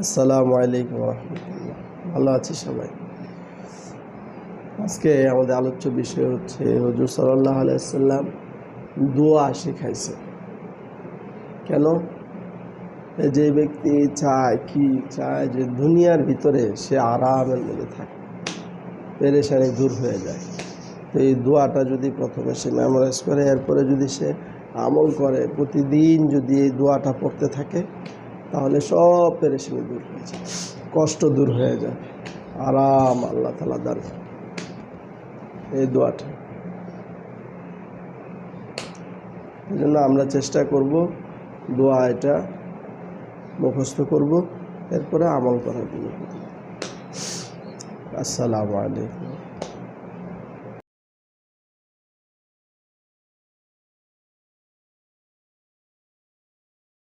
আসসালামু আলাইকুম রহমতুল্লাহ। ভালো আছি সবাই। আজকে আমাদের আলোচ্য বিষয় হচ্ছে হুজুর সাল্লাল্লাহু আলাইহি ওয়াসাল্লাম দোয়া শিখাইছে। কেন? যে ব্যক্তি চায় যে দুনিয়ার ভিতরে সে আরামের মধ্যে থাকে, পেরেশানি দূর হয়ে যায়, তো এই দোয়াটা যদি প্রথমে সে মেমোরাইজ করে, এরপরে যদি সে আমল করে, প্রতিদিন যদি এই দোয়াটা পড়তে থাকে, তাহলে সব পেরেশানি দূর হয়ে যায়, কষ্ট দূর হয়ে যায়, আরাম আল্লাহ তাআলা দান করে এই দোয়াটা। এই জন্য আমরা চেষ্টা করব দোয়া এটা মুখস্থ করব, এরপরে আমল করার জন্য। আসসালামু আলাইকুম।